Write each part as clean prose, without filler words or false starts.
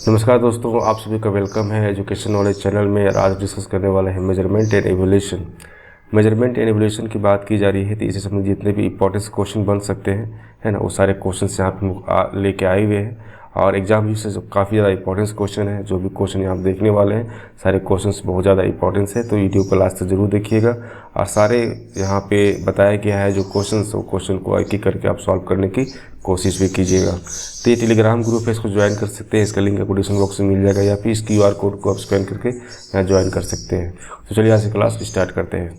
नमस्कार दोस्तों, आप सभी का वेलकम है एजुकेशन नॉलेज चैनल में। आज डिस्कस करने वाले हैं measurement and evolution. Measurement and evolution की बात की जा रही है तो इसे समझ जितने भी इंपॉर्टेंट क्वेश्चन बन सकते हैं, है ना, वो सारे क्वेश्चन यहाँ पे लेके आए हुए हैं। और एग्जाम भी से काफ़ी ज़्यादा इंपॉर्टेंट क्वेश्चन है। जो भी क्वेश्चन यहाँ देखने वाले हैं सारे क्वेश्चंस बहुत ज़्यादा इंपॉर्टेंस है, तो वीडियो को लास्ट तक जरूर देखिएगा। और सारे यहाँ पे बताया गया है जो क्वेश्चंस, वो क्वेश्चन को एक एक करके आप सॉल्व करने की कोशिश भी कीजिएगा। तो ये टेलीग्राम ग्रुप है, इसको ज्वाइन कर सकते हैं। इसका लिंक आपको डिस्क्रिप्शन बॉक्स में मिल जाएगा, या फिर इस QR कोड को आप स्कैन करके यहाँ ज्वाइन कर सकते हैं। तो चलिए आज से क्लास स्टार्ट करते हैं।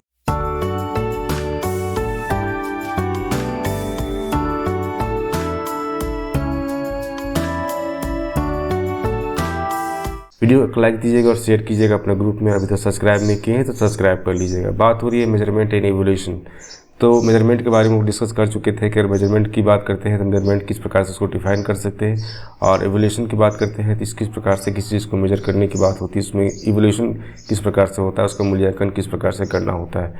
वीडियो को लाइक दीजिएगा और शेयर कीजिएगा अपने ग्रुप में। अभी तक सब्सक्राइब नहीं किए हैं तो सब्सक्राइब कर लीजिएगा। बात हो रही है मेजरमेंट एंड एवोल्यूशन। तो मेजरमेंट के बारे में डिस्कस कर चुके थे कि अगर मेजरमेंट की बात करते हैं तो मेजरमेंट किस प्रकार से उसको डिफाइन कर सकते हैं, और एवोल्यूशन की बात करते हैं तो किस प्रकार से किसी चीज़ को मेजर करने की बात होती है, उसमें एवोल्यूशन किस प्रकार से होता है, उसका मूल्यांकन किस प्रकार से करना होता है।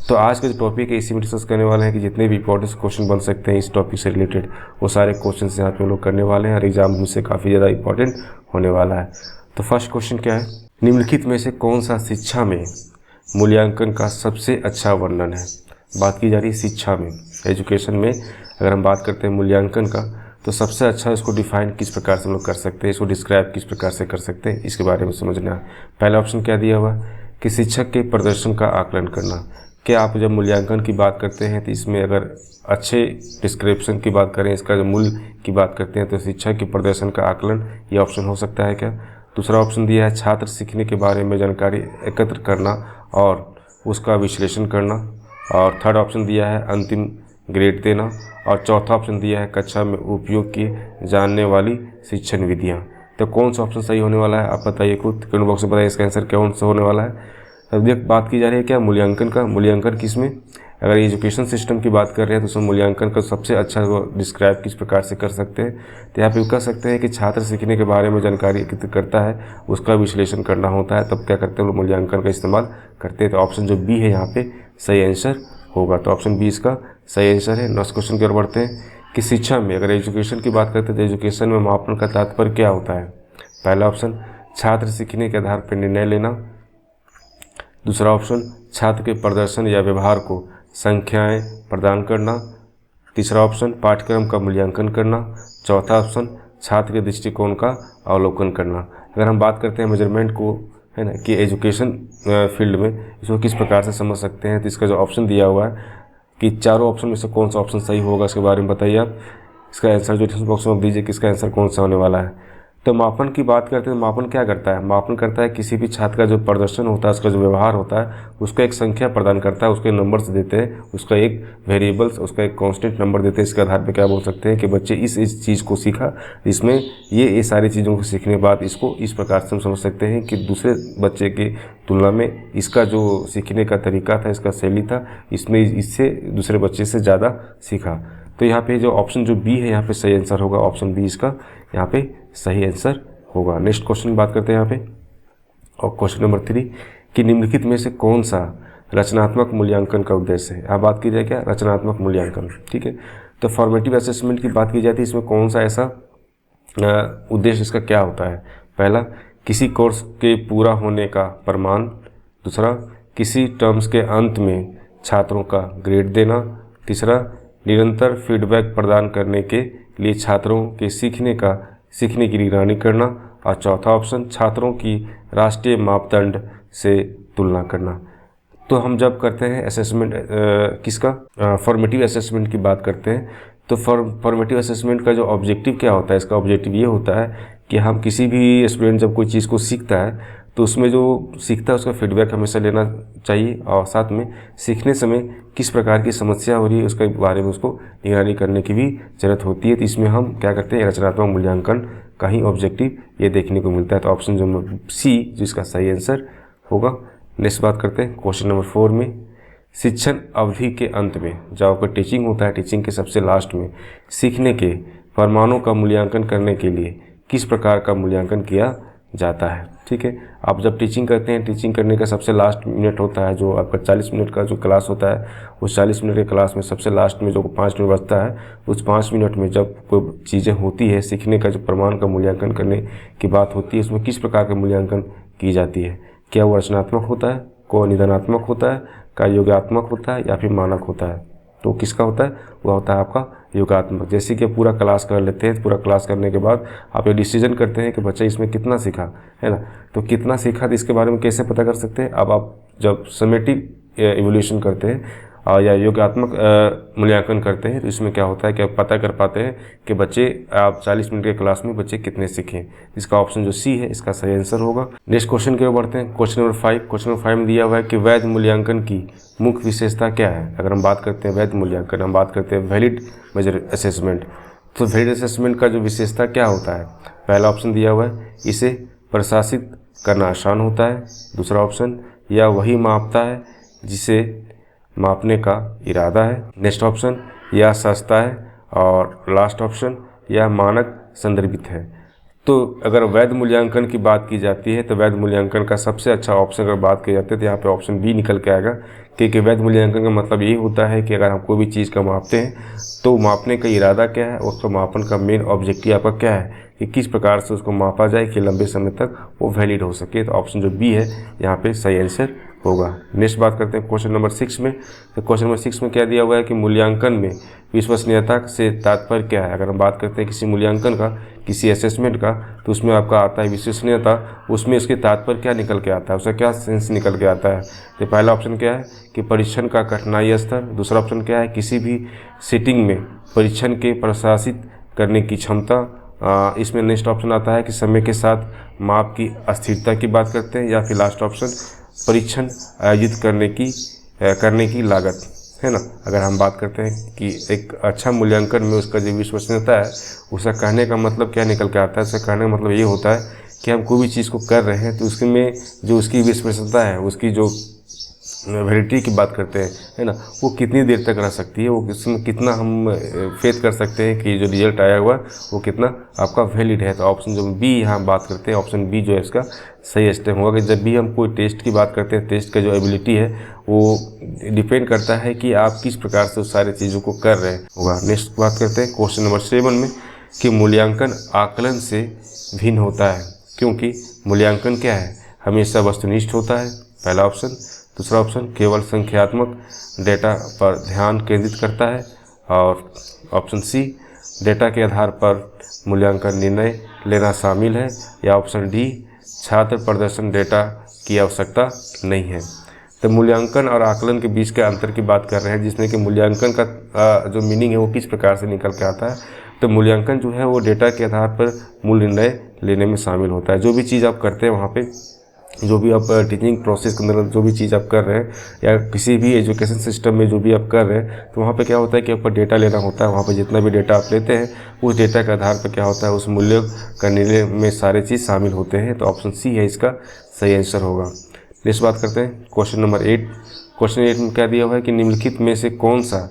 तो आज का जो टॉपिक है इसी में डिस्कस करने वाले हैं कि जितने भी इंपॉर्टेंट क्वेश्चन बन सकते हैं इस टॉपिक से रिलेटेड, वो सारे क्वेश्चन यहाँ पे लोग करने वाले हैं और एग्जाम में काफ़ी ज़्यादा इंपॉर्टेंट होने वाला है। तो फर्स्ट क्वेश्चन क्या है, निम्नलिखित में से कौन सा शिक्षा में मूल्यांकन का सबसे अच्छा वर्णन है। बात की जा रही है शिक्षा में, एजुकेशन में अगर हम बात करते हैं मूल्यांकन का, तो सबसे अच्छा इसको डिफाइन किस प्रकार से हम लोग कर सकते हैं, इसको डिस्क्राइब किस प्रकार से कर सकते हैं, इसके बारे में समझना है। पहला ऑप्शन क्या दिया हुआ कि शिक्षक के प्रदर्शन का आकलन करना। क्या आप जब मूल्यांकन की बात करते हैं तो इसमें अगर अच्छे डिस्क्रिप्शन की बात करें, इसका जो मूल्य की बात करते हैं, तो शिक्षक के प्रदर्शन का आकलन ये ऑप्शन हो सकता है क्या। दूसरा ऑप्शन दिया है छात्र सीखने के बारे में जानकारी एकत्र करना और उसका विश्लेषण करना। और थर्ड ऑप्शन दिया है अंतिम ग्रेड देना। और चौथा ऑप्शन दिया है कक्षा में उपयोग की जानने वाली शिक्षण विधियाँ। तो कौन सा ऑप्शन सही होने वाला है आप बताइए, खुद कमेंट बॉक्स में बताइए इसका आंसर कौन सा होने वाला है। अब बात की जा रही है क्या मूल्यांकन का। मूल्यांकन किस में, अगर एजुकेशन सिस्टम की बात कर रहे हैं तो उसमें मूल्यांकन का सबसे अच्छा डिस्क्राइब किस प्रकार से कर सकते हैं, तो यहाँ पे कह सकते हैं कि छात्र सीखने के बारे में जानकारी एकत्र करता है, उसका विश्लेषण करना होता है, तब क्या करते हैं लोग मूल्यांकन का इस्तेमाल करते हैं। तो ऑप्शन जो बी है यहाँ पे सही आंसर होगा। तो ऑप्शन बी इसका सही आंसर है। नेक्स्ट क्वेश्चन की ओर बढ़ते हैं कि शिक्षा में अगर एजुकेशन की बात करते हैं तो एजुकेशन में मापन का तात्पर्य क्या होता है। पहला ऑप्शन छात्र सीखने के आधार पर निर्णय लेना। दूसरा ऑप्शन छात्र के प्रदर्शन या व्यवहार को संख्याएं प्रदान करना। तीसरा ऑप्शन पाठ्यक्रम का मूल्यांकन करना। चौथा ऑप्शन छात्र के दृष्टिकोण का अवलोकन करना। अगर हम बात करते हैं मेजरमेंट को, है ना, कि एजुकेशन फील्ड में इसको किस प्रकार से समझ सकते हैं, तो इसका जो ऑप्शन दिया हुआ है कि चारों ऑप्शन में से कौन सा ऑप्शन सही होगा, इसके बारे में बताइए आप। इसका आंसर जो डिस्क्रिप्शन बॉक्स में दीजिए कि इसका आंसर कौन सा होने वाला है। तो मापन की बात करते हैं तो मापन क्या करता है, मापन करता है किसी भी छात्र का जो प्रदर्शन होता है, उसका जो व्यवहार होता है, उसको एक संख्या प्रदान करता है, उसके नंबर्स देते हैं, उसका एक वेरिएबल्स, उसका एक कांस्टेंट नंबर देते हैं। इसके आधार पर क्या बोल सकते हैं कि बच्चे इस चीज़ को सीखा, इसमें ये सारी चीज़ों को सीखने के बाद इसको इस प्रकार से हम समझ सकते हैं कि दूसरे बच्चे की तुलना में इसका जो सीखने का तरीका था, इसका शैली था, इसमें इससे दूसरे बच्चे से ज़्यादा सीखा। तो यहाँ पे जो ऑप्शन जो बी है यहाँ पे सही आंसर होगा। ऑप्शन बी इसका यहाँ पे सही आंसर होगा। नेक्स्ट क्वेश्चन बात करते हैं यहाँ पे, और क्वेश्चन नंबर 3 कि निम्नलिखित में से कौन सा रचनात्मक मूल्यांकन का उद्देश्य है। आप बात की जाए क्या रचनात्मक मूल्यांकन, ठीक है। तो फॉर्मेटिव असेसमेंट की बात की जाती है, इसमें कौन सा ऐसा उद्देश्य इसका क्या होता है। पहला किसी कोर्स के पूरा होने का प्रमाण। दूसरा किसी टर्म्स के अंत में छात्रों का ग्रेड देना। तीसरा निरंतर फीडबैक प्रदान करने के लिए छात्रों के सीखने की निगरानी करना। और चौथा ऑप्शन छात्रों की राष्ट्रीय मापदंड से तुलना करना। तो हम जब करते हैं असेसमेंट किसका, फॉर्मेटिव असेसमेंट की बात करते हैं, तो फॉर्मेटिव असेसमेंट का जो ऑब्जेक्टिव क्या होता है, इसका ऑब्जेक्टिव ये होता है कि हम किसी भी स्टूडेंट जब कोई चीज़ को सीखता है तो उसमें जो सीखता है उसका फीडबैक हमेशा लेना चाहिए, और साथ में सीखने समय किस प्रकार की समस्या हो रही है उसके बारे में उसको निगरानी करने की भी ज़रूरत होती है। तो इसमें हम क्या करते हैं, रचनात्मक मूल्यांकन का ही ऑब्जेक्टिव ये देखने को मिलता है। तो ऑप्शन जो सी जिसका सही आंसर होगा। नेक्स्ट बात करते हैं क्वेश्चन नंबर 4 में, शिक्षण अवधि के अंत में जब आपका टीचिंग होता है, टीचिंग के सबसे लास्ट में सीखने के परिणामों का मूल्यांकन करने के लिए किस प्रकार का मूल्यांकन किया जाता है। ठीक है, आप जब टीचिंग करते हैं, टीचिंग करने का सबसे लास्ट मिनट होता है, जो आपका 40 मिनट का जो क्लास होता है, उस 40 मिनट के क्लास में सबसे लास्ट में जो 5 मिनट बचता है, उस 5 मिनट में जब कोई चीज़ें होती है सीखने का, जो प्रमाण का मूल्यांकन करने की बात होती है, उसमें किस प्रकार का मूल्यांकन की जाती है? क्या वो रचनात्मक होता है, को निदानात्मक होता है, का योगात्मक होता है, या फिर मानक होता है? तो किसका होता है? वह होता है आपका योगात्मक। जैसे कि पूरा क्लास कर लेते हैं, पूरा क्लास करने के बाद आप ये डिसीजन करते हैं कि बच्चा इसमें कितना सीखा है ना। तो कितना सीखा, तो इसके बारे में कैसे पता कर सकते हैं? अब आप जब समेटिव इवोल्यूशन करते हैं या योगात्मक मूल्यांकन करते हैं, तो इसमें क्या होता है कि आप पता कर पाते हैं कि बच्चे, आप 40 मिनट के क्लास में बच्चे कितने सीखें। इसका ऑप्शन जो सी है, इसका सही आंसर होगा। नेक्स्ट क्वेश्चन की ओर बढ़ते हैं। Question number 5। क्वेश्चन नंबर 5 में दिया हुआ है कि वैध मूल्यांकन की मुख्य विशेषता क्या है? अगर हम बात करते हैं वैध मूल्यांकन, हम बात करते हैं वैलिड मेजर असेसमेंट, तो वैलिड असेसमेंट का जो विशेषता क्या होता है? पहला ऑप्शन दिया हुआ है, इसे प्रशासित करना आसान होता है। दूसरा ऑप्शन, या वही मापता है जिसे मापने का इरादा है। नेक्स्ट ऑप्शन, या सस्ता है। और लास्ट ऑप्शन, या मानक संदर्भित है। तो अगर वैध मूल्यांकन की बात की जाती है, तो वैध मूल्यांकन का सबसे अच्छा ऑप्शन अगर बात की जाती है, तो यहाँ पे ऑप्शन बी निकल के आएगा, क्योंकि वैध मूल्यांकन का मतलब यही होता है कि अगर हम कोई भी चीज़ का मापते हैं, तो मापने का इरादा क्या है, उसका मापन का मेन ऑब्जेक्टिव आपका क्या है, कि किस प्रकार से उसको मापा जाए कि लंबे समय तक वो वैलिड हो सके। तो ऑप्शन जो बी है यहाँ पे सही आंसर होगा। नेक्स्ट बात करते हैं क्वेश्चन नंबर 6 में। तो क्वेश्चन नंबर 6 में क्या दिया हुआ है कि मूल्यांकन में विश्वसनीयता से तात्पर्य क्या है? अगर हम बात करते हैं किसी मूल्यांकन का, किसी असेसमेंट का, तो उसमें आपका आता है विश्वसनीयता। उसमें उसके तात्पर्य क्या निकल के आता है, उसका क्या सेंस निकल के आता है? तो पहला ऑप्शन क्या है कि परीक्षण का कठिनाई स्तर। दूसरा ऑप्शन क्या है, किसी भी सीटिंग में परीक्षण के प्रशासित करने की क्षमता। इसमें नेक्स्ट ऑप्शन आता है कि समय के साथ माप की अस्थिरता की बात करते हैं। या फिर लास्ट ऑप्शन, परीक्षण आयोजित करने की लागत, है ना। अगर हम बात करते हैं कि एक अच्छा मूल्यांकन में उसका जो विश्वसनीयता है, उसका कहने का मतलब क्या निकल के आता है? उसका कहने का मतलब ये होता है कि हम कोई भी चीज़ को कर रहे हैं, तो उसमें जो उसकी विश्वसनीयता है, उसकी जो वैलिडिटी की बात करते हैं, है ना, वो कितनी देर तक रह सकती है, वो इसमें कितना हम फेथ कर सकते हैं कि जो रिजल्ट आया हुआ वो कितना आपका वैलिड है। तो ऑप्शन जो बी यहाँ बात करते हैं, ऑप्शन बी जो है इसका सही स्टेप होगा। कि जब भी हम कोई टेस्ट की बात करते हैं, टेस्ट का जो एबिलिटी है वो डिपेंड करता है कि आप किस प्रकार से उस सारी चीज़ों को कर रहे होगा। नेक्स्ट बात करते हैं क्वेश्चन नंबर 7 में, कि मूल्यांकन आकलन से भिन्न होता है, क्योंकि मूल्यांकन क्या है, हमेशा वस्तुनिष्ठ होता है। पहला ऑप्शन। दूसरा ऑप्शन, केवल संख्यात्मक डेटा पर ध्यान केंद्रित करता है। और ऑप्शन सी, डेटा के आधार पर मूल्यांकन निर्णय लेना शामिल है। या ऑप्शन डी, छात्र प्रदर्शन डेटा की आवश्यकता नहीं है। तो मूल्यांकन और आकलन के बीच के अंतर की बात कर रहे हैं, जिसमें कि मूल्यांकन का जो मीनिंग है वो किस प्रकार से निकल के आता है। तो मूल्यांकन जो है वो डेटा के आधार पर मूल निर्णय लेने में शामिल होता है। जो भी चीज़ आप करते हैं वहाँ पे, जो भी आप टीचिंग प्रोसेस के अंदर जो भी चीज़ आप कर रहे हैं, या किसी भी एजुकेशन सिस्टम में जो भी आप कर रहे हैं, तो वहाँ पे क्या होता है कि आपको डेटा लेना होता है। वहाँ पे जितना भी डेटा आप लेते हैं, उस डेटा के आधार पर क्या होता है, उस मूल्य का निर्णय में सारे चीज़ शामिल होते हैं। तो ऑप्शन सी है इसका सही आंसर होगा। नेक्स्ट बात करते हैं क्वेश्चन नंबर 8। क्वेश्चन 8 में क्या दिया हुआ है कि निम्नलिखित में से कौन सा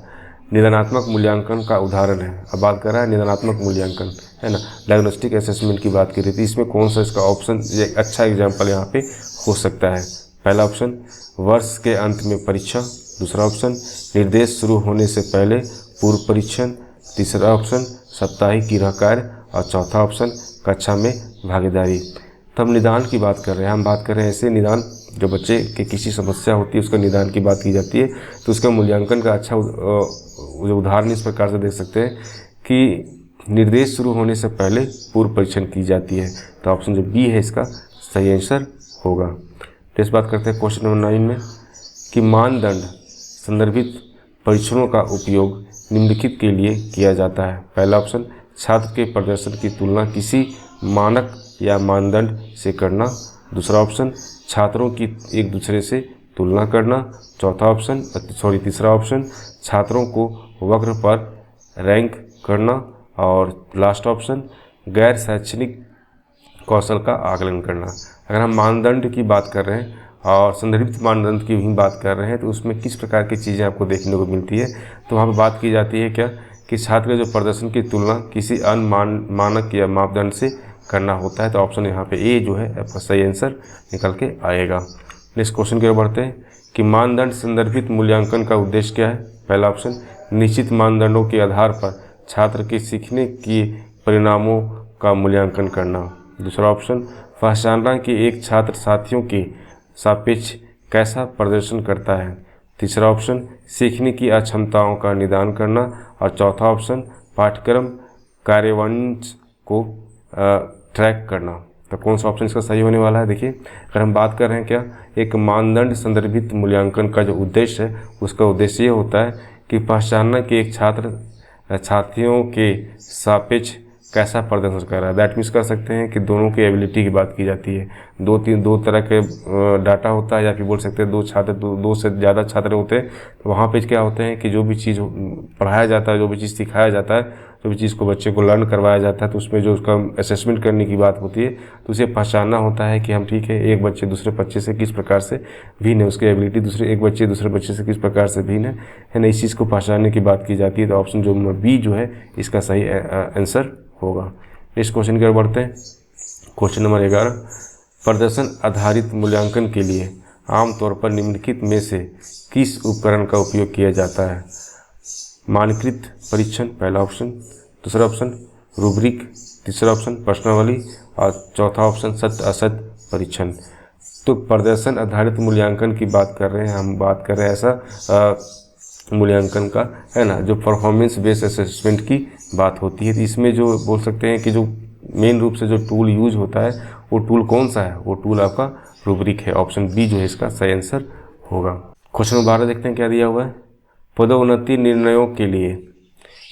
निदानात्मक मूल्यांकन का उदाहरण है? अब बात कर रहा है निदानात्मक मूल्यांकन, है ना, डायग्नोस्टिक असेसमेंट की बात की रही थी। इसमें कौन सा इसका ऑप्शन अच्छा एग्जाम्पल यहाँ पे हो सकता है? पहला ऑप्शन, वर्ष के अंत में परीक्षा। दूसरा ऑप्शन, निर्देश शुरू होने से पहले पूर्व परीक्षण। तीसरा ऑप्शन, साप्ताहिक गृह कार्य। और चौथा ऑप्शन, कक्षा में भागीदारी। तो हम निदान की बात कर रहे हैं, हम बात कर रहे हैं ऐसे निदान, जो बच्चे के किसी समस्या होती है उसका निदान की बात की जाती है, तो उसका मूल्यांकन का अच्छा उदाहरण इस प्रकार से देख सकते हैं कि निर्देश शुरू होने से पहले पूर्व परीक्षण की जाती है। तो ऑप्शन जो बी है इसका सही आंसर होगा। नेक्स्ट बात करते हैं क्वेश्चन नंबर 9 में, कि मानदंड संदर्भित परीक्षणों का उपयोग निम्नलिखित के लिए किया जाता है। पहला ऑप्शन, छात्र के प्रदर्शन की तुलना किसी मानक या मानदंड से करना। दूसरा ऑप्शन, छात्रों की एक दूसरे से तुलना करना। तीसरा ऑप्शन, छात्रों को वक्र पर रैंक करना। और लास्ट ऑप्शन, गैर शैक्षणिक कौशल का आकलन करना। अगर हम मानदंड की बात कर रहे हैं और संदर्भित मानदंड की भी बात कर रहे हैं, तो उसमें किस प्रकार की चीज़ें आपको देखने को मिलती है? तो वहाँ पर बात की जाती है क्या कि छात्र के जो प्रदर्शन की तुलना किसी अन्य मानक या मापदंड से करना होता है। तो ऑप्शन यहाँ पे ए जो है आपका सही आंसर निकल के आएगा। नेक्स्ट क्वेश्चन की ओर बढ़ते हैं कि मानदंड संदर्भित मूल्यांकन का उद्देश्य क्या है। पहला ऑप्शन निश्चित मानदंडों के आधार पर छात्र के सीखने के परिणामों का मूल्यांकन करना। दूसरा ऑप्शन पहचानना कि एक छात्र साथियों के सापेक्ष कैसा प्रदर्शन करता है। तीसरा ऑप्शन सीखने की अक्षमताओं का निदान करना। और चौथा ऑप्शन पाठ्यक्रम कार्यान्वयन को ट्रैक करना। तो कौन सा ऑप्शन इसका सही होने वाला है। देखिए, अगर हम बात कर रहे हैं क्या एक मानदंड संदर्भित मूल्यांकन का जो उद्देश्य है उसका उद्देश्य ये होता है कि पहचानना कि एक छात्र छात्रियों के सापेक्ष कैसा प्रदर्शन कर रहा है। दैट मीन्स कर सकते हैं कि दोनों की एबिलिटी की बात की जाती है। दो तरह के डाटा होता है, या फिर बोल सकते हैं दो से ज़्यादा छात्र होते हैं। तो वहाँ पे क्या होते हैं कि जो भी चीज़ पढ़ाया जाता है, जो भी चीज़ सिखाया जाता है, जो भी चीज़ को बच्चे को लर्न करवाया जाता है, तो उसमें जो उसका असेसमेंट करने की बात होती है तो उसे पहचानना होता है कि हम ठीक है एक बच्चे दूसरे बच्चे से किस प्रकार से भिन्न है, उसकी एबिलिटी एक बच्चे दूसरे बच्चे से किस प्रकार से भिन्न है ना, इस चीज़ को पहचानने की बात की जाती है। तो ऑप्शन जो नंबर बी जो है इसका सही आंसर होगा। नेक्स्ट क्वेश्चन की ओर बढ़ते हैं। क्वेश्चन नंबर 11 प्रदर्शन आधारित मूल्यांकन के लिए आमतौर पर निम्नलिखित में से किस उपकरण का उपयोग किया जाता है। मानकीकृत परीक्षण पहला ऑप्शन, दूसरा ऑप्शन रूब्रिक, तीसरा ऑप्शन प्रश्नावली और चौथा ऑप्शन सत्य असत्य परीक्षण। तो प्रदर्शन आधारित मूल्यांकन की बात कर रहे हैं, हम बात कर रहे हैं ऐसा मूल्यांकन का है ना जो परफॉर्मेंस बेस्ड असेसमेंट की बात होती है। तो इसमें जो बोल सकते हैं कि जो मेन रूप से जो टूल यूज होता है वो टूल कौन सा है, वो टूल आपका रूब्रिक है। ऑप्शन बी जो है इसका सही आंसर होगा। क्वेश्चन नंबर 12 देखते हैं क्या दिया हुआ है। पदोन्नति निर्णयों के लिए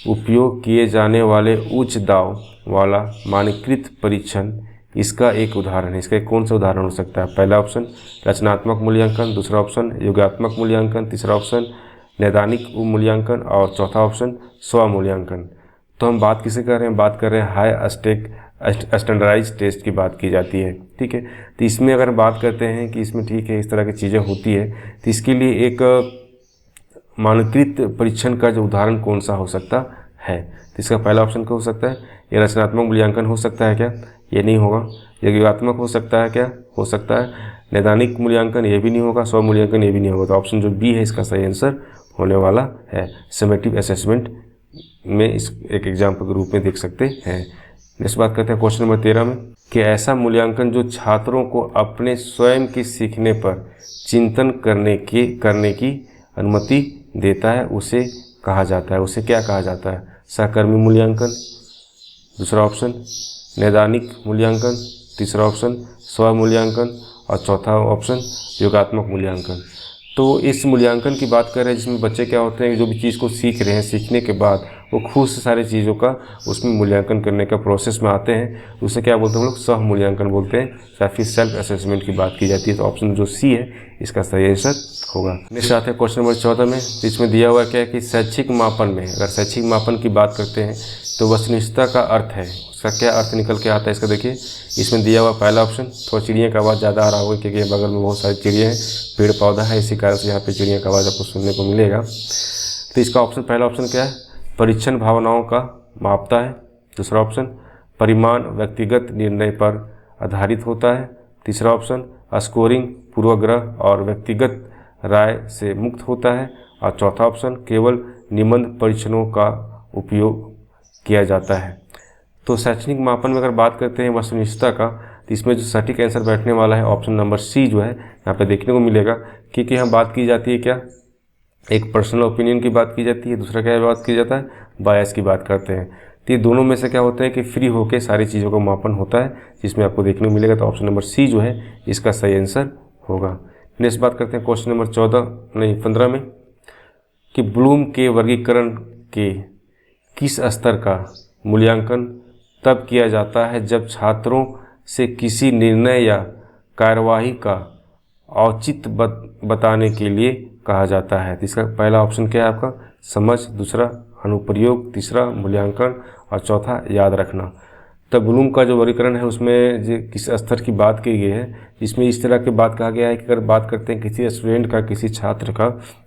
उपयोग किए जाने वाले उच्च दाव वाला मानकीकृत परीक्षण इसका एक उदाहरण है। इसका कौन सा उदाहरण हो सकता है। पहला ऑप्शन रचनात्मक मूल्यांकन, दूसरा ऑप्शन योगात्मक मूल्यांकन, तीसरा ऑप्शन नैदानिक मूल्यांकन और चौथा ऑप्शन स्व मूल्यांकन। तो हम बात किसे कर रहे हैं, बात कर रहे हैं हाई स्टैंडर्डाइज टेस्ट की बात की जाती है। ठीक है, तो इसमें अगर बात करते हैं कि इसमें ठीक है इस तरह की चीज़ें होती है, तो इसके लिए एक मानकीकृत परीक्षण का जो उदाहरण कौन सा हो सकता है। तो इसका पहला ऑप्शन क्या हो सकता है, ये रचनात्मक मूल्यांकन हो सकता है क्या, ये नहीं होगा। ये योगात्मक हो सकता है क्या, हो सकता है। नैदानिक मूल्यांकन ये भी नहीं होगा, स्व मूल्यांकन ये भी नहीं होगा। तो ऑप्शन जो बी है इसका सही आंसर होने वाला है। समेटिव असेसमेंट में इस एक एग्जाम्पल के रूप में देख सकते हैं। नेक्स्ट बात करते हैं क्वेश्चन नंबर 13 में कि ऐसा मूल्यांकन जो छात्रों को अपने स्वयं के सीखने पर चिंतन करने की अनुमति देता है उसे कहा जाता है। उसे क्या कहा जाता है। सहकर्मी मूल्यांकन, दूसरा ऑप्शन नैदानिक मूल्यांकन, तीसरा ऑप्शन स्व मूल्यांकन और चौथा ऑप्शन योगात्मक मूल्यांकन। तो इस मूल्यांकन की बात कर रहे हैं जिसमें बच्चे क्या होते हैं जो भी चीज़ को सीख रहे हैं, सीखने के बाद वो खुद से सारी चीज़ों का उसमें मूल्यांकन करने का प्रोसेस में आते हैं। उसे क्या बोलते हैं हम लोग, सह मूल्यांकन बोलते हैं, या फिर सेल्फ असेसमेंट की बात की जाती है। तो ऑप्शन जो सी है इसका सही आंसर होगा। नेक्स्ट आते हैं क्वेश्चन नंबर 14 में। इसमें दिया हुआ क्या है कि शैक्षिक मापन में, अगर शैक्षिक मापन की बात करते हैं तो वस्तुनिष्ठता का अर्थ है, उसका क्या अर्थ निकल के आता है इसका देखिए। इसमें दिया हुआ पहला ऑप्शन, थोड़ा चिड़िया का आवाज़ ज़्यादा आ रहा होगा क्योंकि बगल में बहुत सारी चिड़िया हैं, पेड़ पौधा है, इसी कारण से यहाँ पे चिड़िया का आवाज़ आपको सुनने को मिलेगा। तो इसका ऑप्शन पहला ऑप्शन क्या है, परीक्षण भावनाओं का मापता है। दूसरा ऑप्शन परिमाण व्यक्तिगत निर्णय पर आधारित होता है। तीसरा ऑप्शन स्कोरिंग पूर्वाग्रह और व्यक्तिगत राय से मुक्त होता है। और चौथा ऑप्शन केवल निबंध परीक्षणों का उपयोग किया जाता है। तो शैक्षणिक मापन में अगर बात करते हैं वस्तुनिष्ठता का, तो इसमें जो सटीक आंसर बैठने वाला है ऑप्शन नंबर सी जो है यहाँ पे देखने को मिलेगा। क्योंकि यहाँ बात की जाती है क्या, एक पर्सनल ओपिनियन की बात की जाती है, दूसरा क्या बात की जाता है, बायस की बात करते हैं। तो ये दोनों में से क्या होता है कि फ्री होकर सारी चीज़ों का मापन होता है जिसमें आपको देखने को मिलेगा। तो ऑप्शन नंबर सी जो है इसका सही आंसर होगा। नेक्स्ट बात करते हैं क्वेश्चन नंबर 15 में कि ब्लूम के वर्गीकरण के किस स्तर का मूल्यांकन तब किया जाता है जब छात्रों से किसी निर्णय या कार्यवाही का औचित्य बताने के लिए कहा जाता है। तो इसका पहला ऑप्शन क्या है आपका, समझ, दूसरा अनुप्रयोग, तीसरा मूल्यांकन और चौथा याद रखना। तो ब्लूम का जो वर्गीकरण है उसमें जो किस स्तर की बात की गई है, जिसमें इस तरह की बात कहा गया है कि अगर बात करते हैं किसी स्टूडेंट का, किसी छात्र का,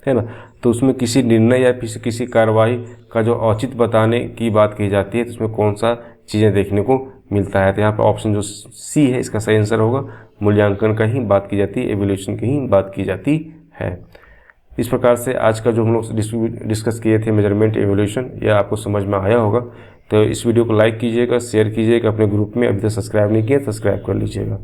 है ना, तो उसमें किसी निर्णय या किसी कार्रवाई का जो औचित्य बताने की बात की जाती है, तो उसमें कौन सा चीज़ें देखने को मिलता है। तो यहाँ पर ऑप्शन जो सी है इसका सही आंसर होगा, मूल्यांकन का ही बात की जाती है, एवोल्यूशन की ही बात की जाती है। इस प्रकार से आज का जो हम लोग डिस्कस किए थे मेजरमेंट एवोल्यूशन, यह आपको समझ में आया होगा। तो इस वीडियो को लाइक कीजिएगा, शेयर कीजिएगा अपने ग्रुप में। अभी तक सब्सक्राइब नहीं किया सब्सक्राइब कर लीजिएगा।